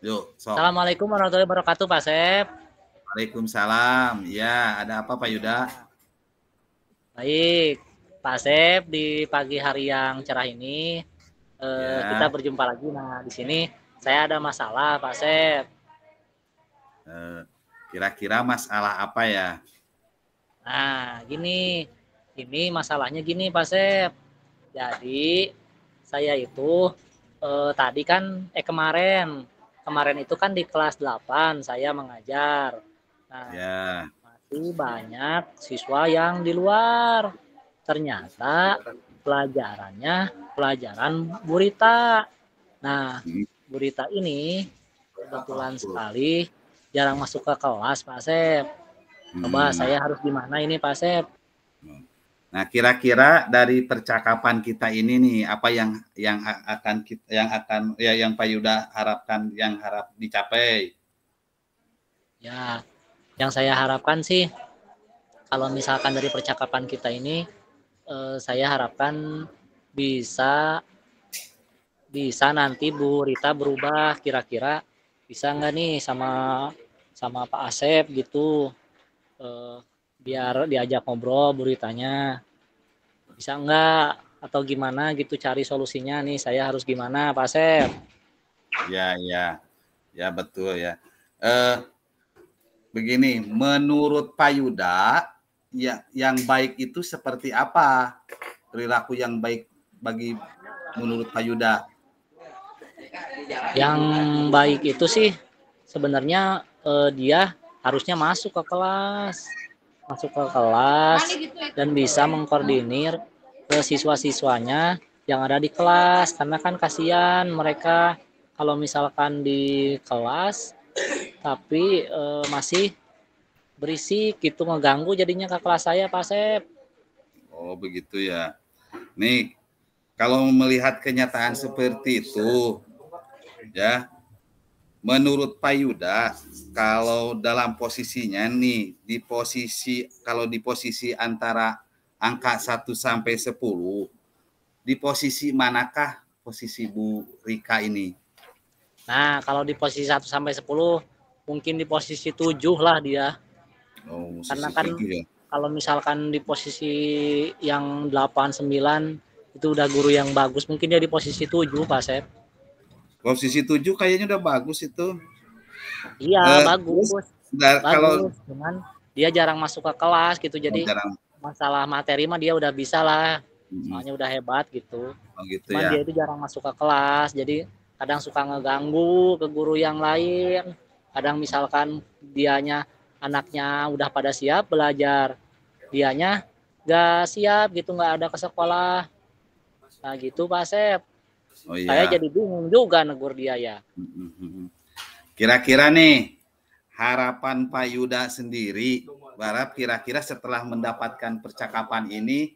Yuk, sok. Assalamualaikum warahmatullahi wabarakatuh, Pak Sep. Waalaikumsalam. Ya, ada apa Pak Yuda? Baik, Pak Sep, di pagi hari yang cerah ini kita Ya, berjumpa lagi. Nah, di sini saya ada masalah, Pak Sep. eh, kira-kira masalah apa ya? Nah, ini masalahnya gini, Pak Sep. Jadi saya itu tadi kan kemarin itu kan di kelas 8 saya mengajar. Nah, Ya, masih banyak siswa yang di luar. Ternyata pelajarannya pelajaran Burita. Nah, hmm, Burita ini kebetulan sekali jarang masuk ke kelas, Pak Sep. Coba hmm. saya harus gimana ini, Pak Sep? Nah, kira-kira dari percakapan kita ini nih, apa yang Pak Yuda harapkan, yang harap dicapai? Ya, yang saya harapkan sih kalau misalkan dari percakapan kita ini saya harapkan bisa bisa nanti Bu Rita berubah, kira-kira bisa nggak nih sama sama Pak Asep gitu, eh, biar diajak ngobrol Bu Ritanya, bisa nggak atau gimana gitu cari solusinya nih, saya harus gimana Pak Asep? Ya, ya, ya betul ya. Eh, Begini, menurut Pak Yuda, ya yang baik itu seperti apa? Perilaku yang baik bagi menurut Pak Yuda. Yang baik itu sih sebenarnya dia harusnya masuk ke kelas dan bisa mengkoordinir ke siswa-siswanya yang ada di kelas, karena kan kasihan mereka kalau misalkan di kelas tapi masih berisik gitu, ngeganggu jadinya ke kelas saya, Pak Sep. Oh, begitu ya. Nih, kalau melihat kenyataan seperti itu, ya, menurut Pak Yuda, kalau dalam posisinya nih, di posisi antara angka 1 sampai 10, di posisi manakah posisi Bu Rika ini? Nah, kalau di posisi 1 sampai 10 mungkin di posisi 7 lah dia. Oh, Karena posisi kan 7 ya. kalau misalkan di posisi yang 8 9 itu udah guru yang bagus, mungkin dia di posisi 7, Pak Sep. Posisi 7 kayaknya udah bagus itu. Iya, Terus bagus. kalau Bagus, cuman dia jarang masuk ke kelas gitu. Jadi jarang, masalah materi mah dia udah bisa lah. mm, Soalnya udah hebat gitu. oh gitu Cuman dia ya. itu jarang masuk ke kelas. Jadi kadang suka ngeganggu ke guru yang lain. Kadang misalkan dianya anaknya udah pada siap belajar, dianya gak siap gitu, gak ada ke sekolah. Nah gitu Pak Sep. Oh Saya iya. jadi bingung juga negur dia ya. Kira-kira nih, harapan Pak Yuda sendiri, berharap kira-kira setelah mendapatkan percakapan ini,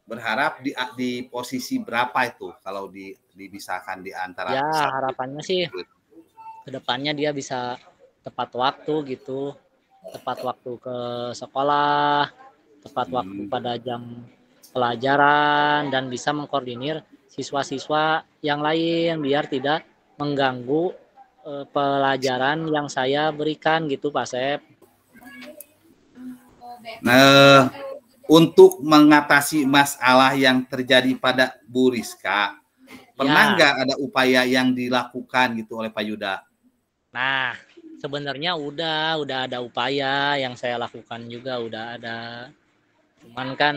berharap di posisi berapa itu kalau dibisahkan di antara Ya satu. harapannya sih kedepannya dia bisa tepat waktu gitu, tepat waktu ke sekolah, tepat waktu Hmm. pada jam pelajaran, dan bisa mengkoordinir siswa-siswa yang lain biar tidak mengganggu pelajaran yang saya berikan gitu Pak Sep. Nah, untuk mengatasi masalah yang terjadi pada Bu Rizka, pernah Ya, nggak ada upaya yang dilakukan gitu oleh Pak Yuda? nah sebenarnya udah ada upaya yang saya lakukan juga, udah ada. Cuman kan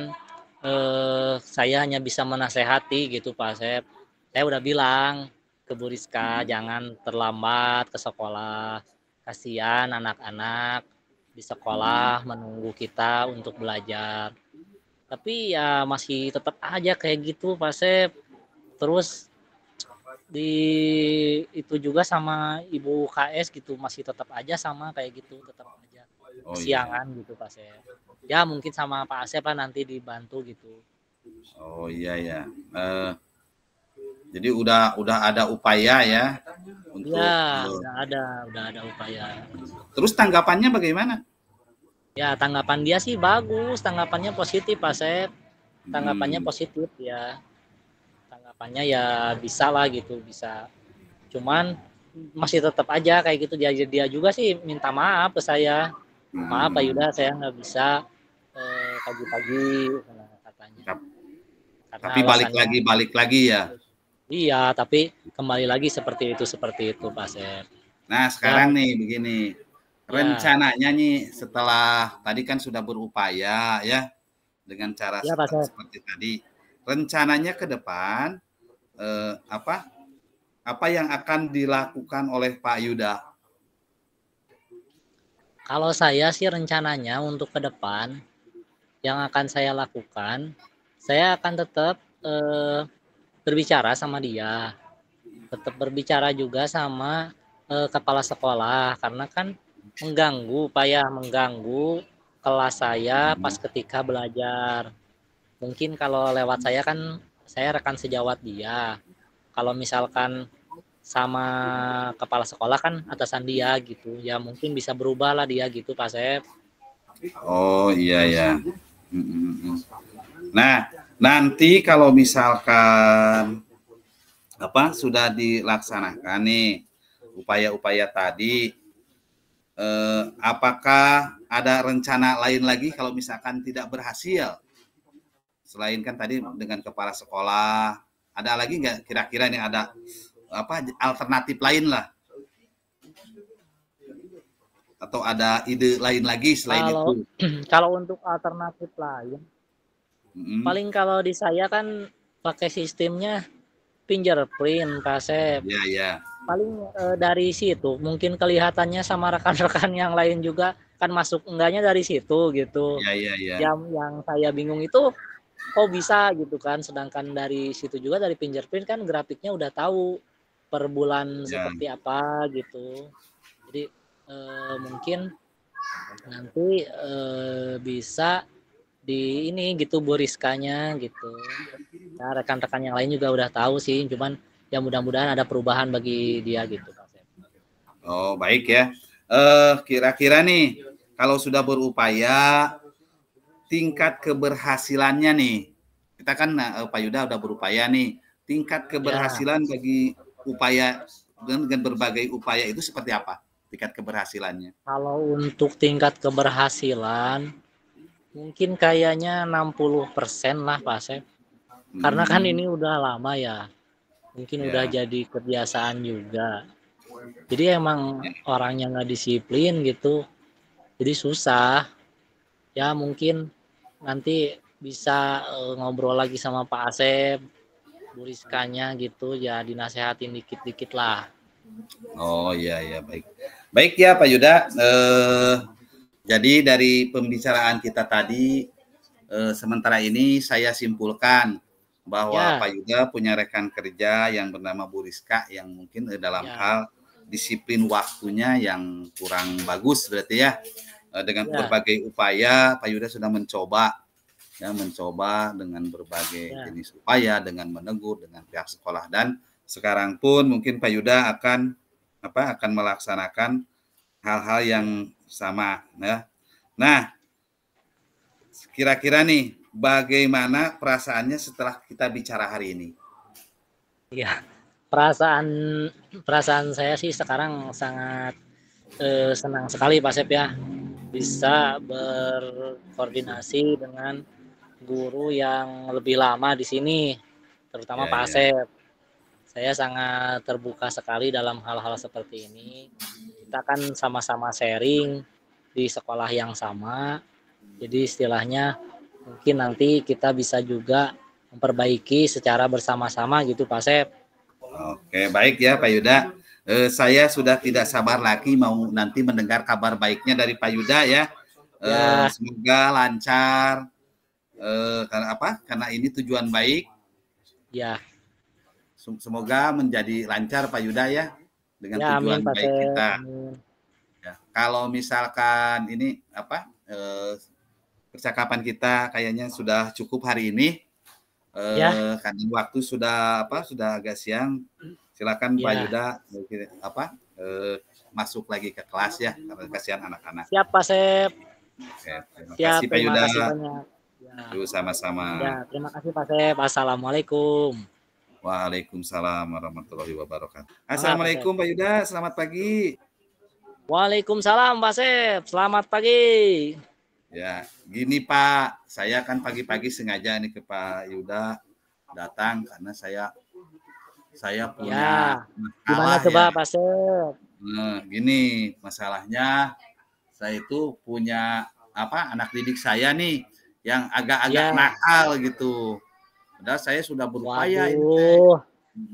saya hanya bisa menasehati gitu Pak Sep. Saya udah bilang ke Bu Rizka jangan terlambat ke sekolah. Kasihan anak-anak di sekolah menunggu kita untuk belajar. Tapi ya masih tetap aja kayak gitu Pak Sep. Terus di itu juga sama Ibu KS gitu masih tetap aja sama kayak gitu, tetap aja Oh iya. kesiangan gitu Pak Sep. Ya mungkin sama Pak Asep lah nanti dibantu gitu. Oh iya ya. Eh, jadi udah ada upaya ya Ya untuk udah ada upaya. terus tanggapannya bagaimana? Ya tanggapan dia sih bagus, tanggapannya positif Pak Asep. Tanggapannya Hmm. positif ya. Tanggapannya ya bisa lah gitu, bisa. Cuman masih tetap aja kayak gitu. Dia juga sih minta maaf ke saya. Maaf Pak Yuda, saya nggak bisa pagi-pagi katanya. Karena Tapi alasannya balik lagi ya. iya, tapi kembali lagi seperti itu Pak Sep. Nah Ya, sekarang nih begini, ya, rencananya nih setelah tadi kan sudah berupaya ya dengan cara ya Pak Sep. seperti tadi, rencananya ke depan apa yang akan dilakukan oleh Pak Yuda? Kalau saya sih rencananya untuk ke depan yang akan saya lakukan, saya akan tetap berbicara sama dia, tetap berbicara juga sama kepala sekolah, karena kan mengganggu, Pak ya, mengganggu kelas saya pas ketika belajar. Mungkin kalau lewat saya kan saya rekan sejawat dia. Kalau misalkan sama kepala sekolah kan atasan dia gitu. Ya mungkin bisa berubah lah dia gitu Pak Sep. Oh iya ya. Nah nanti kalau misalkan sudah dilaksanakan nih upaya-upaya tadi, apakah ada rencana lain lagi kalau misalkan tidak berhasil? Selain kan tadi dengan kepala sekolah, ada lagi nggak kira-kira nih ada alternatif lain lah? Atau ada ide lain lagi selain Kalau itu? kalau untuk alternatif lain, paling kalau di saya kan pakai sistemnya fingerprint Pak Sep. Ya ya. Paling dari situ mungkin kelihatannya sama rekan-rekan yang lain juga kan masuk enggaknya dari situ gitu. Ya ya ya. Yang saya bingung itu kok bisa gitu kan, sedangkan dari situ juga dari fingerprint kan grafiknya udah tahu per bulan Ya. seperti apa gitu. Jadi mungkin nanti bisa di ini gitu Bu Rizkanya gitu. Ya rekan-rekan yang lain juga udah tahu sih, cuman ya mudah-mudahan ada perubahan bagi dia gitu Pak Sep. Oh baik ya. Kira-kira nih kalau sudah berupaya tingkat keberhasilannya nih, kita kan Pak Yuda udah berupaya nih, tingkat keberhasilan bagi upaya dengan berbagai upaya itu seperti apa tingkat keberhasilannya? Kalau untuk tingkat keberhasilan mungkin kayaknya 60% lah Pak Sep. Karena kan ini udah lama ya. Mungkin udah jadi kebiasaan juga. Jadi emang orangnya nggak disiplin gitu. Jadi susah. Ya mungkin nanti bisa ngobrol lagi sama Pak Asep, Bu Rizkanya gitu. Ya dinasehatin dikit-dikit lah. Oh iya ya baik. Baik ya Pak Yuda. Jadi dari pembicaraan kita tadi, sementara ini saya simpulkan bahwa Pak Yuda punya rekan kerja yang bernama Bu Rizka yang mungkin dalam hal disiplin waktunya yang kurang bagus berarti ya. Dengan berbagai upaya Pak Yuda sudah mencoba dengan berbagai jenis upaya, dengan menegur dengan pihak sekolah, dan sekarang pun mungkin Pak Yuda akan melaksanakan hal-hal yang sama ya. Nah, kira-kira nih bagaimana perasaannya setelah kita bicara hari ini? Iya, perasaan saya sih sekarang sangat senang sekali Pak Sep ya, bisa berkoordinasi dengan guru yang lebih lama di sini, terutama Pak Asep. Saya sangat terbuka sekali dalam hal-hal seperti ini. Kita kan sama-sama sharing di sekolah yang sama. Jadi istilahnya mungkin nanti kita bisa juga memperbaiki secara bersama-sama gitu Pak Asep. Oke, baik ya Pak Yuda. Saya sudah tidak sabar lagi mau nanti mendengar kabar baiknya dari Pak Yuda ya. Semoga lancar. Karena ini tujuan baik. Ya. Semoga menjadi lancar Pak Yuda ya dengan tujuan amin, baik kita. Ya, kalau misalkan ini percakapan kita kayaknya sudah cukup hari ini. Karena waktu sudah agak siang. Silakan Pak Yuda masuk lagi ke kelas ya, karena kasihan anak-anak. Siap Pak Sep. Terima kasih Pak Yuda. Terima kasih banyak. Sama-sama. Terima kasih Pak Sep. Assalamualaikum. Waalaikumsalam warahmatullahi wabarakatuh. Assalamualaikum Pak Yuda, selamat pagi. Waalaikumsalam Pak Sep, selamat pagi. Ya, gini Pak, saya kan pagi-pagi sengaja nih ke Pak Yuda datang karena saya punya Gimana masalah coba ya. Pak Sep? Gini, masalahnya saya itu punya anak didik saya nih yang agak-agak nakal gitu. Padahal saya sudah berupaya ini teh.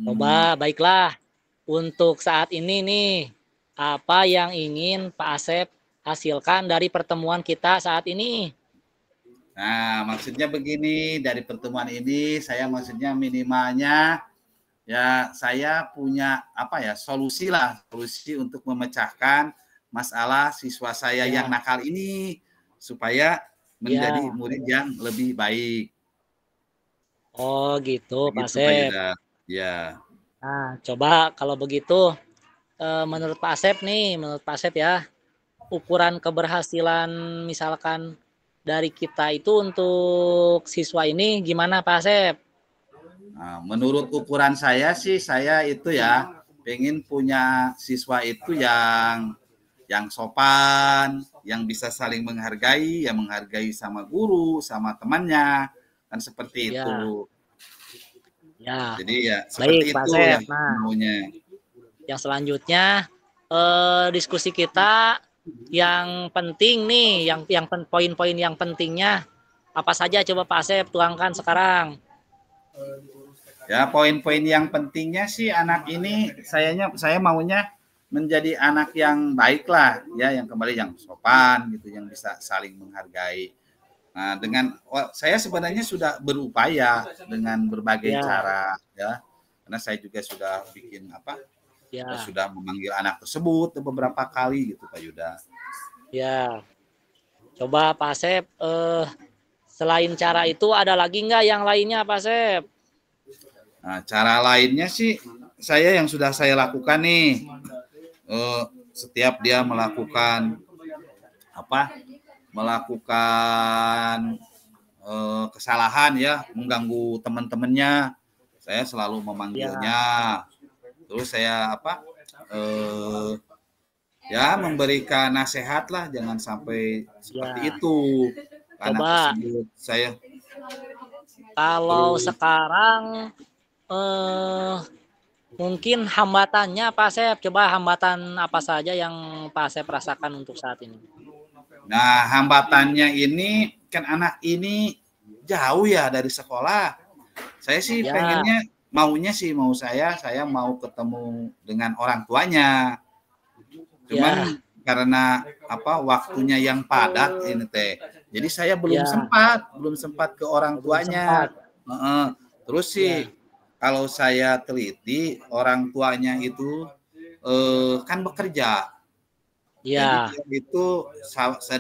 Coba baiklah. Untuk saat ini nih, apa yang ingin Pak Asep hasilkan dari pertemuan kita saat ini? Nah, maksudnya begini, dari pertemuan ini saya maksudnya minimalnya ya saya punya solusi untuk memecahkan masalah siswa saya yang nakal ini supaya menjadi murid yang lebih baik. Oh gitu, Pak Begitu, Pak Asep. Yuda. Ya. Nah, coba kalau begitu menurut Pak Asep ya, ukuran keberhasilan misalkan dari kita itu untuk siswa ini gimana Pak Asep? Nah, menurut ukuran saya sih, saya itu ya pengen punya siswa itu yang sopan, yang bisa saling menghargai, yang menghargai sama guru, sama temannya, kan seperti itu. Ya. Jadi ya Baik, seperti Pak itu Asep. yang maunya. Yang selanjutnya diskusi kita yang penting nih, yang poin-poin yang pentingnya apa saja coba Pak Asep tuangkan sekarang. Ya, poin-poin yang pentingnya sih anak ini saya maunya menjadi anak yang baik lah, ya, yang kembali yang sopan gitu, yang bisa saling menghargai. Nah, saya sebenarnya sudah berupaya dengan berbagai cara, ya, karena saya juga sudah bikin sudah memanggil anak tersebut beberapa kali gitu, Pak Yuda. Ya, coba Pak Asep, selain cara itu ada lagi nggak yang lainnya Pak Asep? Nah, cara lainnya sih yang sudah saya lakukan nih, setiap dia melakukan kesalahan ya, mengganggu teman-temannya, saya selalu memanggilnya, terus saya memberikan nasihat lah, jangan sampai seperti itu. Anak tersebut saya. Kalau sekarang mungkin hambatannya Pak Asep, coba hambatan apa saja yang Pak Asep rasakan untuk saat ini? Nah, hambatannya ini kan anak ini jauh ya dari sekolah. Saya sih pengennya mau saya mau ketemu dengan orang tuanya. Cuman karena waktunya yang padat ini teh. Jadi saya belum sempat ke orang tuanya. Terus sih kalau saya teliti orang tuanya itu kan bekerja. Jadi dia itu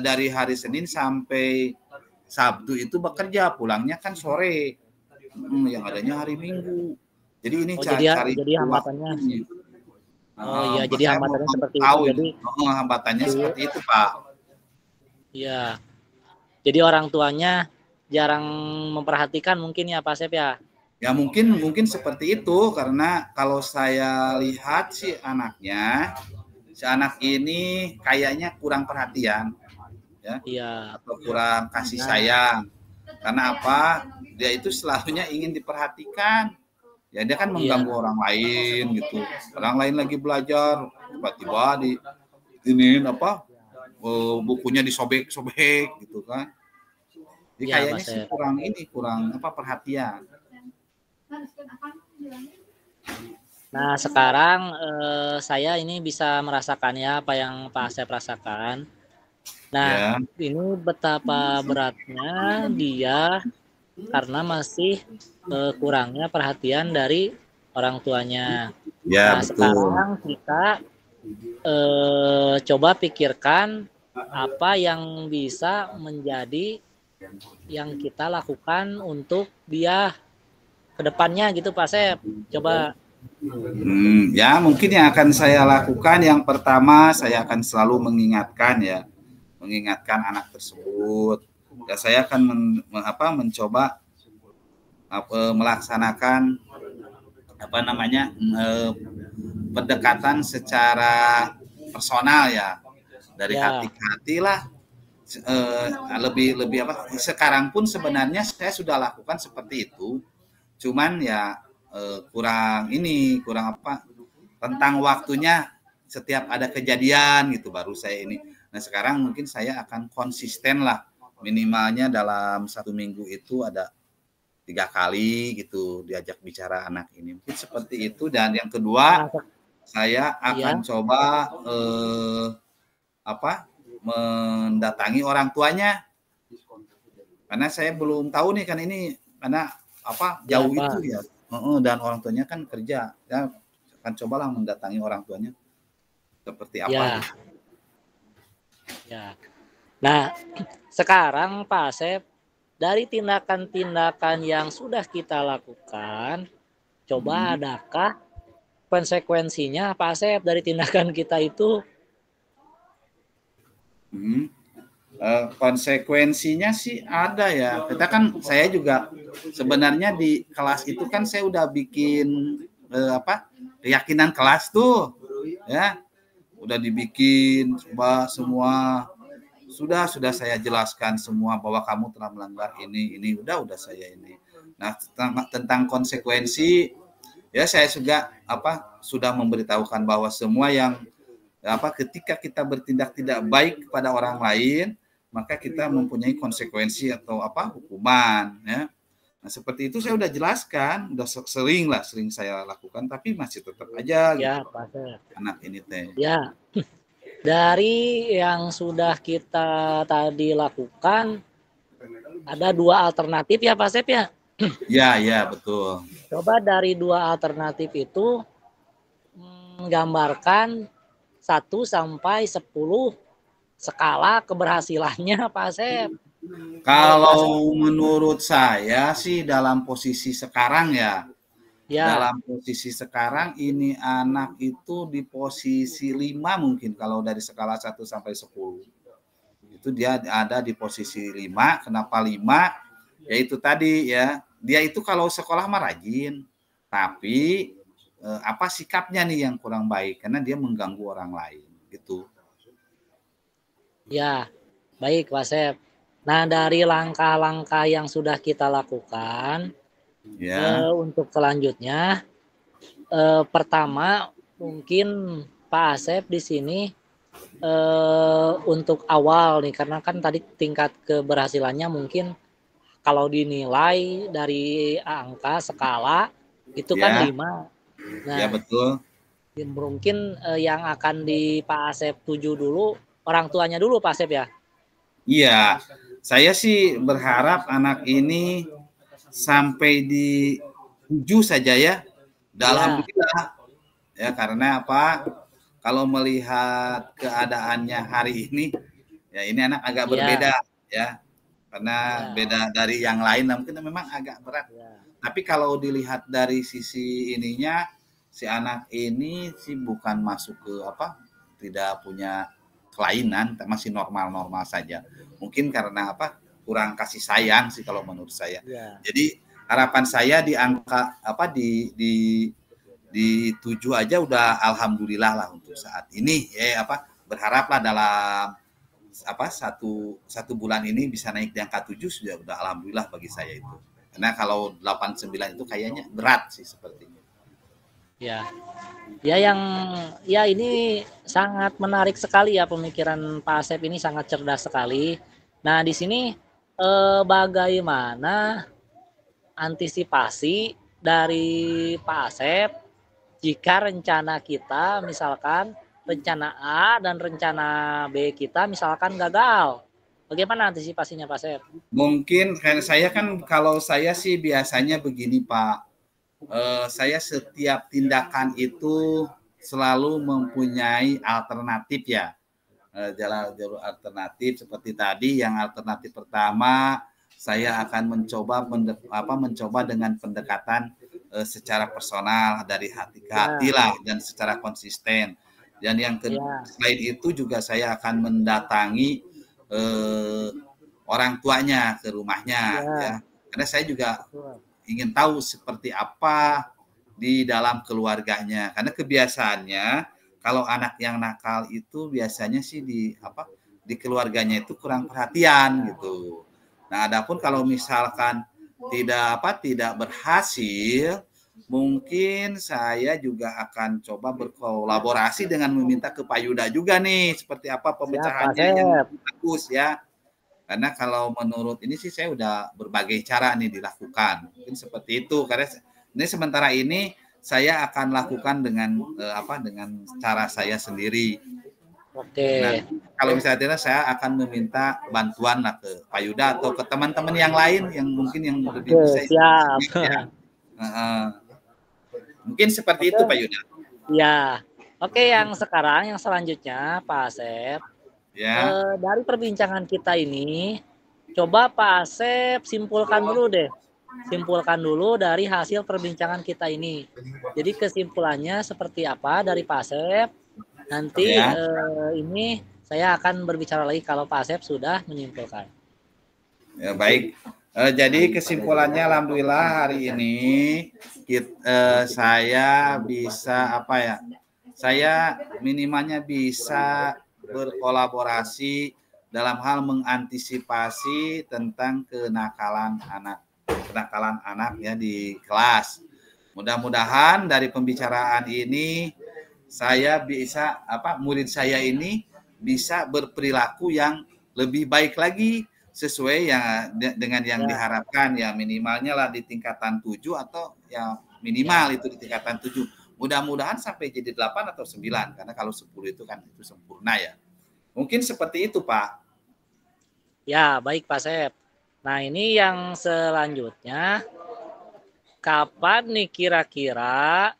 dari hari Senin sampai Sabtu itu bekerja, pulangnya kan sore. Yang adanya hari Minggu. Jadi ini jadi hambatannya. Jadi hambatannya seperti itu. Jadi hambatannya seperti itu, Pak. Iya. Jadi orang tuanya jarang memperhatikan mungkin ya Pak Asep ya. Ya mungkin seperti itu, karena kalau saya lihat si anak ini kayaknya kurang perhatian, ya, atau kurang kasih sayang. Karena dia itu selalunya ingin diperhatikan. Ya dia kan mengganggu orang lain gitu. Orang lain lagi belajar, tiba-tiba bukunya disobek-sobek gitu kan. Jadi kayaknya sih kurang perhatian. Nah sekarang saya ini bisa merasakan ya apa yang Pak Asep rasakan. Nah ini betapa beratnya dia karena masih kurangnya perhatian dari orang tuanya. Ya, nah betul. Sekarang kita coba pikirkan apa yang bisa menjadi yang kita lakukan untuk dia kedepannya gitu Pak Asep. Coba. Ya mungkin yang akan saya lakukan yang pertama, saya akan selalu mengingatkan anak tersebut. Ya saya akan mencoba melaksanakan apa namanya pendekatan secara personal ya, dari Ya, hati ke hati lah. Lebih apa, sekarang pun sebenarnya saya sudah lakukan seperti itu, cuman ya kurang apa, tentang waktunya, setiap ada kejadian gitu baru saya ini. Nah sekarang mungkin saya akan konsisten lah, minimalnya dalam 1 minggu itu ada 3 kali gitu diajak bicara anak ini, mungkin seperti itu. Dan yang kedua, nah, saya akan ya, coba apa, mendatangi orang tuanya, karena saya belum tahu nih kan ini, karena apa, ya jauh itu Pak, ya. Dan orang tuanya kan kerja, ya akan cobalah mendatangi orang tuanya seperti apa ya, gitu. ya. Nah, sekarang Pak Asep, dari tindakan-tindakan yang sudah kita lakukan, coba Hmm. adakah konsekuensinya Pak Asep dari tindakan kita itu? Hmm. Konsekuensinya sih ada ya. Kita kan, saya juga sebenarnya di kelas itu kan saya udah bikin apa, keyakinan kelas tuh, ya udah dibikin coba semua, sudah saya jelaskan semua bahwa kamu telah melanggar ini udah saya ini. Nah tentang konsekuensi, ya saya juga apa, sudah memberitahukan bahwa semua yang apa, ketika kita bertindak tidak baik kepada orang lain, maka kita mempunyai konsekuensi atau apa, hukuman ya. Nah seperti itu saya udah jelaskan, udah sering saya lakukan, tapi masih tetap aja Ya, gitu Pak Asep. anak ini teh. Ya, dari yang sudah kita tadi lakukan, ada dua alternatif ya Pak Asep ya. Ya betul. Coba dari dua alternatif itu menggambarkan 1 sampai 10 skala keberhasilannya Pak Asep. Menurut Pak Asep. Kalau menurut saya sih dalam posisi sekarang ya, Ya, dalam posisi sekarang ini anak itu di posisi 5 mungkin, kalau dari skala 1 sampai 10. Itu dia ada di posisi 5. Kenapa 5? Yaitu tadi ya, dia itu kalau sekolah mah rajin, tapi apa, sikapnya nih yang kurang baik karena dia mengganggu orang lain gitu. ya, baik Pak Asep. Nah, dari langkah-langkah yang sudah kita lakukan, Ya, untuk selanjutnya, pertama mungkin Pak Asep di sini untuk awal nih, karena kan tadi tingkat keberhasilannya mungkin kalau dinilai dari angka skala itu kan ya, 5. ya Nah, betul. mungkin yang akan di Pak Asep tuju dulu orang tuanya dulu Pak Asep ya. Iya, saya sih berharap anak ini sampai di 7 saja ya. Ya, Alhamdulillah ya, karena apa? Kalau melihat keadaannya hari ini, ya ini anak agak ya, berbeda ya. Karena ya, beda dari yang lain, mungkin memang agak berat. ya, Tapi kalau dilihat dari sisi ininya, si anak ini sih bukan masuk ke apa, tidak punya kelainan, masih normal-normal saja. Mungkin karena apa, kurang kasih sayang sih kalau menurut saya. ya, Jadi harapan saya di angka apa, di 7 aja udah alhamdulillah lah untuk saat ini ya, apa, berharaplah dalam apa, satu bulan ini bisa naik di angka 7 sudah udah alhamdulillah bagi saya itu. Karena kalau 8 9 itu kayaknya berat sih sepertinya. ya. Ya yang ya ini sangat menarik sekali ya pemikiran Pak Asep ini sangat cerdas sekali. Nah, di sini bagaimana antisipasi dari Pak Asep jika rencana kita misalkan rencana A dan rencana B kita misalkan gagal. Bagaimana antisipasinya Pak Asep? Mungkin karena saya kan, kalau saya sih biasanya begini Pak, saya setiap tindakan itu selalu mempunyai alternatif ya. Jalan jalur alternatif seperti tadi, yang alternatif pertama saya akan mencoba dengan pendekatan secara personal, dari hati ke hati Ya, lah, dan secara konsisten. Dan ya, selain itu juga saya akan mendatangi eh, orang tuanya ke rumahnya ya, ya, karena saya juga betul. ingin tahu seperti apa di dalam keluarganya. Karena kebiasaannya kalau anak yang nakal itu biasanya sih di keluarganya itu kurang perhatian gitu. Nah, adapun kalau misalkan tidak berhasil, mungkin saya juga akan coba berkolaborasi dengan meminta ke Pak Yuda juga nih, seperti apa pemecahannya yang bagus ya. Karena kalau menurut ini sih saya udah berbagai cara nih dilakukan. Mungkin seperti itu. Karena ini sementara ini saya akan lakukan dengan dengan cara saya sendiri. Oke. Nah, kalau misalnya tidak, saya akan meminta bantuan lah ke Pak Yuda atau ke teman-teman yang lain yang mungkin yang lebih bisa. Siap. Ya. Mungkin seperti itu Pak Yuda. Ya. Oke, yang selanjutnya Pak Asep. Ya. Dari perbincangan kita ini, coba Pak Asep simpulkan dulu deh. Simpulkan dulu dari hasil perbincangan kita ini. Jadi kesimpulannya seperti apa dari Pak Asep? Nanti ini saya akan berbicara lagi kalau Pak Asep sudah menyimpulkan. Ya, baik. Jadi kesimpulannya alhamdulillah hari ini saya bisa saya minimalnya bisa berkolaborasi dalam hal mengantisipasi tentang kenakalan anak ya di kelas. Mudah-mudahan dari pembicaraan ini saya bisa murid saya ini bisa berperilaku yang lebih baik lagi sesuai dengan yang diharapkan ya, minimalnya lah di tingkatan 7 atau ya minimal itu di tingkatan 7. Mudah-mudahan sampai jadi 8 atau 9 karena kalau 10 itu kan itu sempurna ya. Mungkin seperti itu, Pak. Ya, baik Pak Sep. Nah, ini yang selanjutnya, kapan nih kira-kira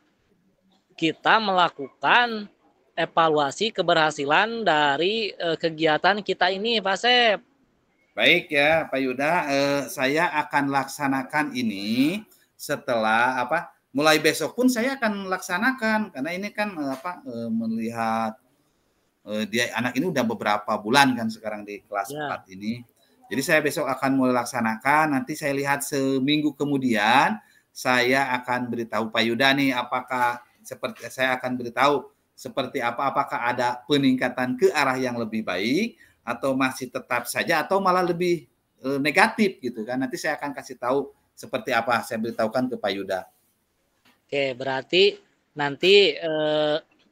kita melakukan evaluasi keberhasilan dari kegiatan kita ini, Pak Sep? Baik ya, Pak Yuda, saya akan laksanakan ini setelah mulai besok pun saya akan laksanakan karena ini kan melihat dia anak ini udah beberapa bulan kan sekarang di kelas 4 ini. Jadi saya besok akan mulai laksanakan, nanti saya lihat seminggu kemudian saya akan beritahu Pak Yuda nih saya akan beritahu seperti apakah ada peningkatan ke arah yang lebih baik atau masih tetap saja atau malah lebih negatif gitu kan. Nanti saya akan kasih tahu seperti apa, saya beritahukan ke Pak Yuda. Oke, berarti nanti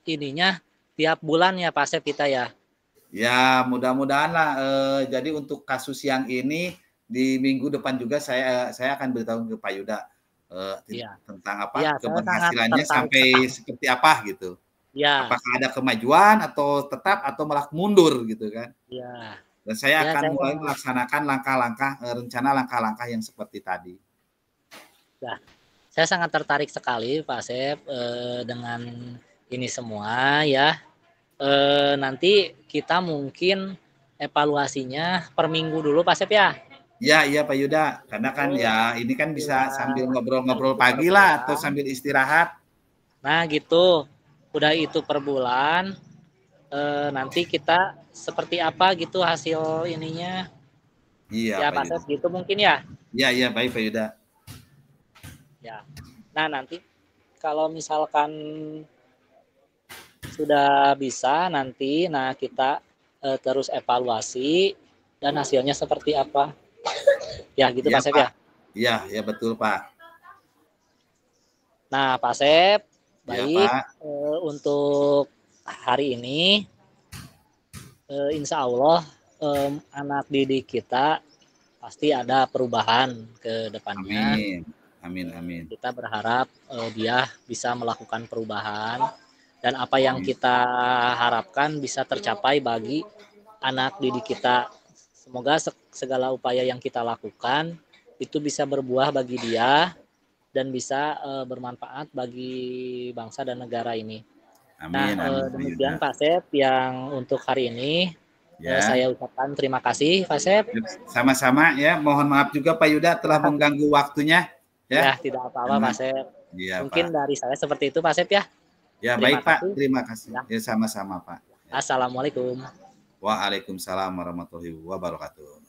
ininya tiap bulan ya Pak Sep kita ya? Ya, mudah-mudahan lah. Jadi untuk kasus yang ini di minggu depan juga saya akan beritahu ke Pak Yuda tentang keberhasilannya sampai seperti apa gitu. Ya. Apakah ada kemajuan atau tetap atau malah mundur gitu kan? Ya. Dan saya akan mulai melaksanakan rencana langkah-langkah yang seperti tadi. Ya, saya sangat tertarik sekali Pak Asep dengan ini semua ya. Nanti kita mungkin evaluasinya per minggu dulu Pak Asep ya? Iya Pak Yuda, karena kan ya ini kan bisa sambil ngobrol-ngobrol pagi lah atau sambil istirahat. Nah gitu. Udah itu per bulan, nanti kita seperti apa gitu hasil ininya. Iya, ya Pak Sep gitu mungkin ya. Iya baik Pak Yuda. Ya, nah nanti kalau misalkan sudah bisa nanti, nah kita terus evaluasi dan hasilnya seperti apa. Ya gitu ya, Pak Sep ya. Iya betul Pak. Nah Pak Sep, baik, untuk hari ini insya Allah anak didik kita pasti ada perubahan ke depannya. Amin. Kita berharap dia bisa melakukan perubahan dan apa yang kita harapkan bisa tercapai bagi anak didik kita. Semoga segala upaya yang kita lakukan itu bisa berbuah bagi dia dan bisa bermanfaat bagi bangsa dan negara ini. Amin. Demikian Pak Sep yang untuk hari ini. Saya ucapkan terima kasih Pak Sep. Sama-sama ya. Mohon maaf juga Pak Yuda telah mengganggu waktunya. Ya tidak apa-apa Pak Sep. Mungkin dari saya seperti itu Pak Sep ya. Ya baik Pak. Terima kasih. Ya sama-sama Pak. Assalamualaikum. Waalaikumsalam warahmatullahi wabarakatuh.